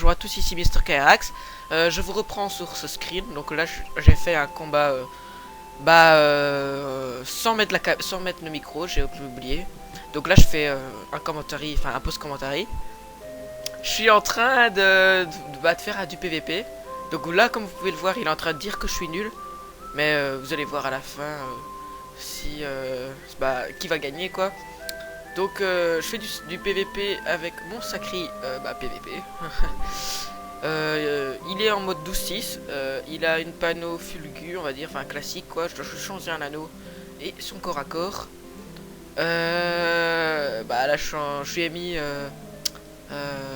bonjour à tous, ici Mr. Kairax. Je vous reprends sur ce screen. Donc là, j'ai fait un combat sans mettre le micro, j'ai oublié. Donc là, je fais un commentary, enfin un post-commentary. Je suis en train de faire du PVP. Donc là, comme vous pouvez le voir, il est en train de dire que je suis nul. Mais vous allez voir à la fin si qui va gagner quoi. Donc je fais du PVP avec mon sacré PVP. Il est en mode 12-6. Il a une panneau fulgure, on va dire, enfin classique quoi. Je dois changer un anneau et son corps à corps. Là je lui ai mis.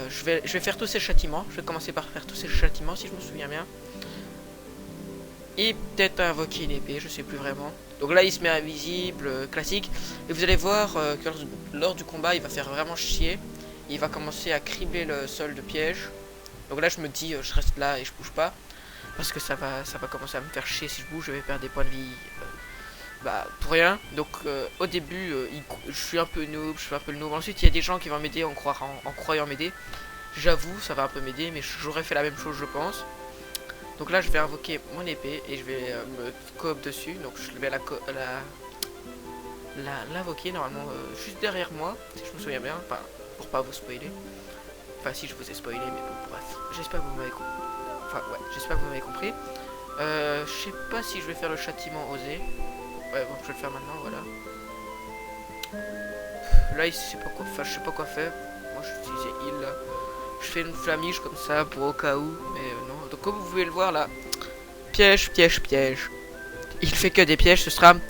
Je vais faire tous ces châtiments. Je vais commencer par faire tous ces châtiments si je me souviens bien. Et peut-être invoquer une épée, je sais plus vraiment. Donc là il se met invisible, classique. Et vous allez voir que lors du combat il va faire vraiment chier. Il va commencer à cribler le sol de piège. Donc là je me dis je reste là et je bouge pas. Parce que ça va commencer à me faire chier si je bouge, je vais perdre des points de vie pour rien. Donc au début je suis un peu noob, je fais un peu le noob. Ensuite il y a des gens qui vont m'aider en croyant m'aider. J'avoue ça va un peu m'aider mais j'aurais fait la même chose je pense. Donc là je vais invoquer mon épée et je vais me coop dessus. Donc je vais l'invoquer normalement juste derrière moi, si je me souviens bien, enfin pour pas vous spoiler. Enfin si je vous ai spoilé mais bon bref. J'espère que vous m'avez compris. Enfin ouais, j'espère que vous m'avez compris. Je sais pas si je vais faire le châtiment osé. Ouais bon je vais le faire maintenant, voilà. Là il sait pas quoi, enfin je sais pas quoi faire. Moi je utilisais heal là. Je fais une flamige comme ça pour au cas où, mais non. Donc comme vous pouvez le voir là, piège, piège, piège. Il fait que des pièges ce SRAM.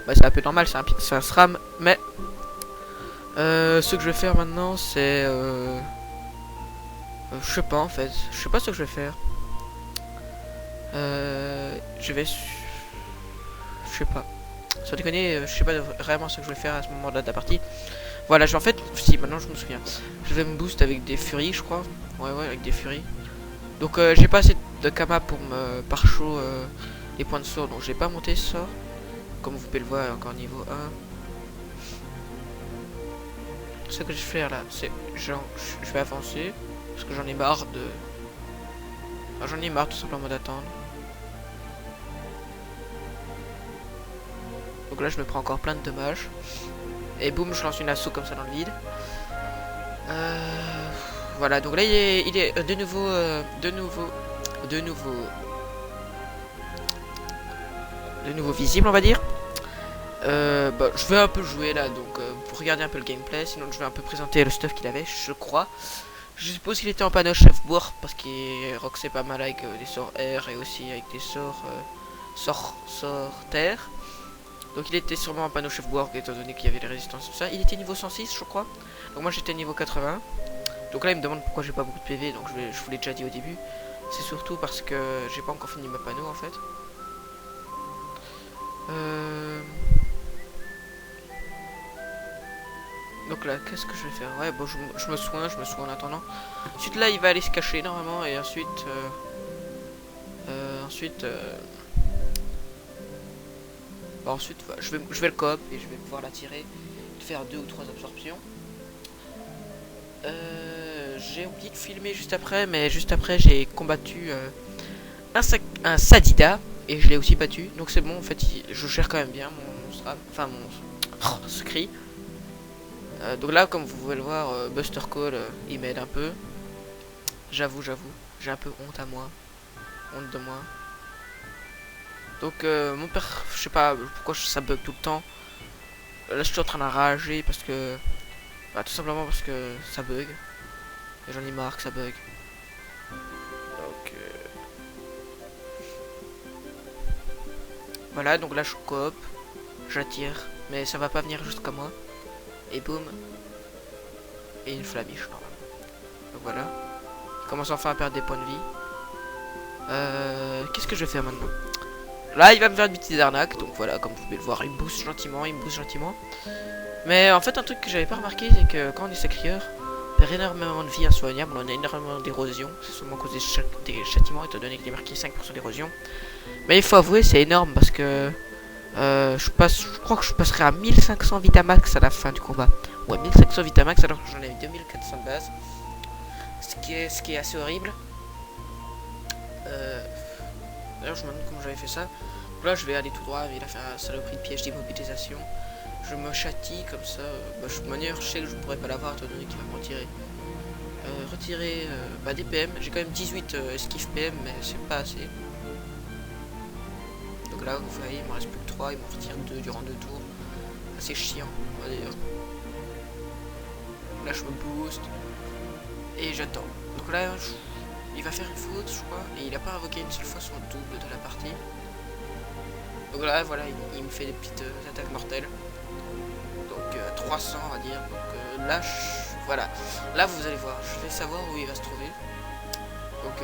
Bah c'est un peu normal, c'est un SRAM, mais ce que je vais faire maintenant c'est je sais pas en fait, je sais pas ce que je vais faire. Je sais pas. Sans déconner, je sais pas vraiment ce que je vais faire à ce moment-là de la partie. Voilà, en fait, si maintenant je me souviens, je vais me boost avec des furies, je crois. Ouais, avec des furies. Donc j'ai pas assez de kama pour me par-chaud les points de sort, donc j'ai pas monté ce sort. Comme vous pouvez le voir, encore niveau 1. Ce que je vais faire là, c'est genre, je vais avancer. Parce que j'en ai marre de... Enfin, j'en ai marre tout simplement d'attendre. Donc là je me prends encore plein de dommages. Et boum, je lance une assaut comme ça dans le vide. Voilà, donc là il est de nouveau visible, on va dire. Je vais un peu jouer là, donc pour regarder un peu le gameplay. Sinon je vais un peu présenter le stuff qu'il avait, je crois. Je suppose qu'il était en panneau chef-bourg parce qu'il roxait pas mal avec des sorts air et aussi avec des sorts terre. Donc il était sûrement en panneau chef-bourg étant donné qu'il y avait des résistances tout ça. Il était niveau 106 je crois. Donc moi j'étais niveau 80. Donc là il me demande pourquoi j'ai pas beaucoup de PV. Donc je vous l'ai déjà dit au début. C'est surtout parce que j'ai pas encore fini ma panneau en fait. Donc là qu'est-ce que je vais faire? Ouais bon je me soigne en attendant. Ensuite là il va aller se cacher normalement. Et ensuite je vais le coop et je vais pouvoir l'attirer, faire 2 ou 3 absorptions. J'ai oublié de filmer juste après, mais juste après j'ai combattu un Sadida et je l'ai aussi battu. Donc c'est bon en fait, je gère quand même bien mon secret. Donc là comme vous pouvez le voir, Buster Call il m'aide un peu. J'avoue, j'ai un peu honte de moi. Donc mon père, je sais pas pourquoi ça bug tout le temps. Là je suis en train d'enrager parce que... tout simplement parce que ça bug. Et j'en ai marre que ça bug. Donc voilà, donc là je coop. J'attire. Mais ça va pas venir jusqu'à moi. Et boum. Et une flamiche normalement. Donc voilà. Il commence enfin à perdre des points de vie. Qu'est-ce que je vais faire maintenant? Là il va me faire une petite arnaque. Donc voilà, comme vous pouvez le voir, il me booste gentiment. Mais en fait un truc que j'avais pas remarqué, c'est que quand on est sacrieur, on perd énormément de vie insoignable. On a énormément d'érosion. C'est seulement à cause des châtiments, étant donné qu'il est marqué 5% d'érosion. Mais il faut avouer c'est énorme parce que je crois que je passerai à 1500 Vitamax à la fin du combat. Ouais, 1500 Vitamax alors que j'en avais 2400 de base. ce qui est assez horrible. D'ailleurs je me demande comment j'avais fait ça. Donc là je vais aller tout droit, il a fait un saloperie de piège d'immobilisation. Je me châtie comme ça, de manière je sais que je pourrais pas l'avoir étant donné qu'il va me retirer. Retirer des PM, j'ai quand même 18 esquives PM mais c'est pas assez. Donc là vous voyez il me reste plus que 3, il m'en retire 2 durant 2 tours. C'est chiant, on va dire. Là je me booste et j'attends. Donc là il va faire une faute je crois et il a pas invoqué une seule fois son double de la partie. Donc là voilà il me fait des petites attaques mortelles. Donc 300 on va dire. Donc là voilà. Là vous allez voir, je vais savoir où il va se trouver. Donc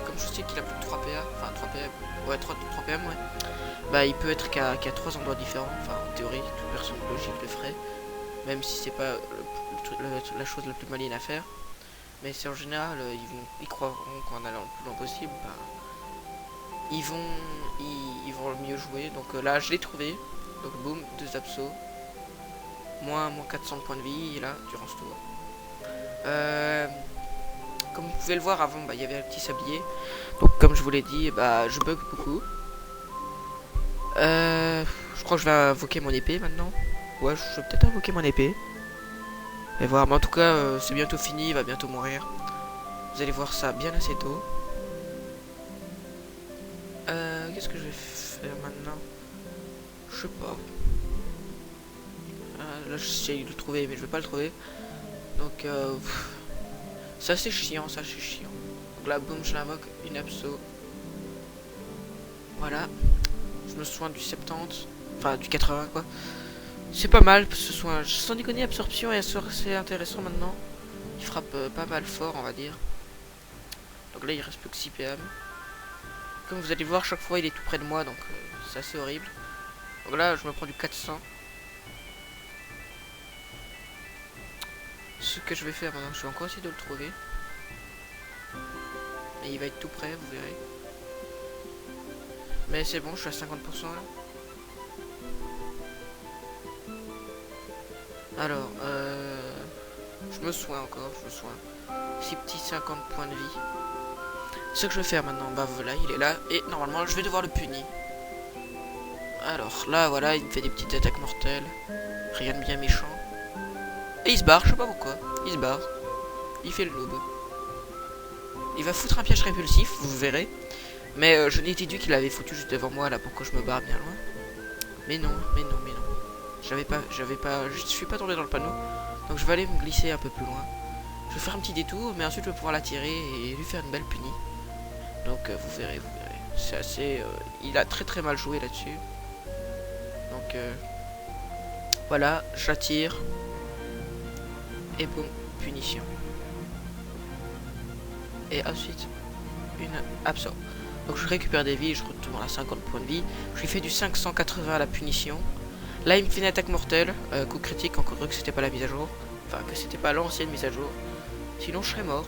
comme je sais qu'il a plus de 3 PA, enfin 3 PM, ouais 3 PM ouais. Bah il peut être qu'à 3 endroits différents, enfin en théorie toute personne logique le ferait. Même si c'est pas la chose la plus maligne à faire. Mais c'est en général, ils croiront qu'en allant le plus loin possible, ils vont le mieux jouer. Donc là je l'ai trouvé. Donc boum, 2 absos. Moins 400 de points de vie là durant ce tour. Comme vous pouvez le voir avant, il y avait un petit sablier. Donc comme je vous l'ai dit, je bug beaucoup. Je crois que je vais invoquer mon épée maintenant. Ouais, je vais peut-être invoquer mon épée. Et voir, mais en tout cas, c'est bientôt fini, il va bientôt mourir. Vous allez voir ça bien assez tôt. Qu'est-ce que je vais faire maintenant? Je sais pas. Là, j'essaie de le trouver, mais je vais pas le trouver. Donc, ça c'est chiant, ça c'est chiant. Donc là, boum, je l'invoque, une abso. Voilà. Je me soigne du 70, enfin du 80 quoi. C'est pas mal ce soin. Sans déconner, absorption est assez intéressant maintenant. Il frappe pas mal fort, on va dire. Donc là, il reste plus que 6 PM. Comme vous allez voir, chaque fois il est tout près de moi, donc c'est assez horrible. Donc là, je me prends du 400. Ce que je vais faire maintenant, je vais encore essayer de le trouver. Et il va être tout près, vous verrez. Mais c'est bon, je suis à 50% là. Alors, je me soigne encore, je me soigne. 6 petits 50 points de vie. Ce que je vais faire maintenant, voilà, il est là. Et normalement, je vais devoir le punir. Alors, là, voilà, il me fait des petites attaques mortelles. Rien de bien méchant. Et il se barre, je sais pas pourquoi. Il se barre. Il fait le noob. Il va foutre un piège répulsif, vous verrez. Mais je l'ai déduit qu'il avait foutu juste devant moi, là, pour que je me barre bien loin. Mais non, mais non, mais non. Je suis pas tombé dans le panneau. Donc je vais aller me glisser un peu plus loin. Je vais faire un petit détour, mais ensuite je vais pouvoir l'attirer et lui faire une belle punie. Donc vous verrez, vous verrez. C'est assez... il a très mal joué là-dessus. Donc voilà, j'attire. Et boum, punition. Et ensuite, une absor. Donc je récupère des vies, je retourne à 50 points de vie. Je lui fais du 580 à la punition. Là, il me fait une attaque mortelle, coup critique, encore que c'était pas la mise à jour. Enfin, que c'était pas l'ancienne mise à jour. Sinon, je serais mort.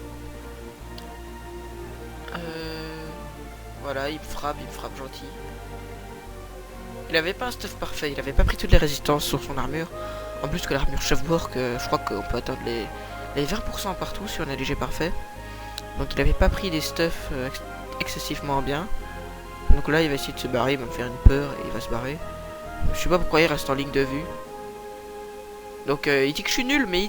Voilà, il me frappe gentil. Il avait pas un stuff parfait, il avait pas pris toutes les résistances sur son armure. En plus que l'armure Chefborg, je crois qu'on peut atteindre les 20% partout si on est léger parfait. Donc il avait pas pris des stuffs excessivement bien. Donc là, il va essayer de se barrer, il va me faire une peur et il va se barrer. Je sais pas pourquoi il reste en ligne de vue. Donc il dit que je suis nul, mais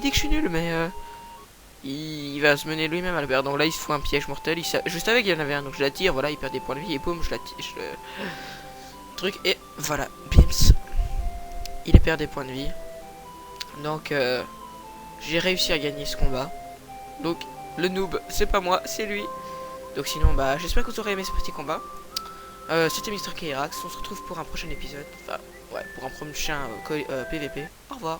il va se mener lui-même à le perdre. Donc là il se fout un piège mortel. Je savais qu'il y en avait un, donc je l'attire. Voilà, il perd des points de vie et boum, je l'attire. Truc et voilà, bims. Il perd des points de vie. Donc j'ai réussi à gagner ce combat. Donc le noob, c'est pas moi, c'est lui. Donc sinon, j'espère que vous aurez aimé ce petit combat. C'était Mr. Kairax. On se retrouve pour un prochain épisode. Enfin, ouais, pour un prochain PVP. Au revoir.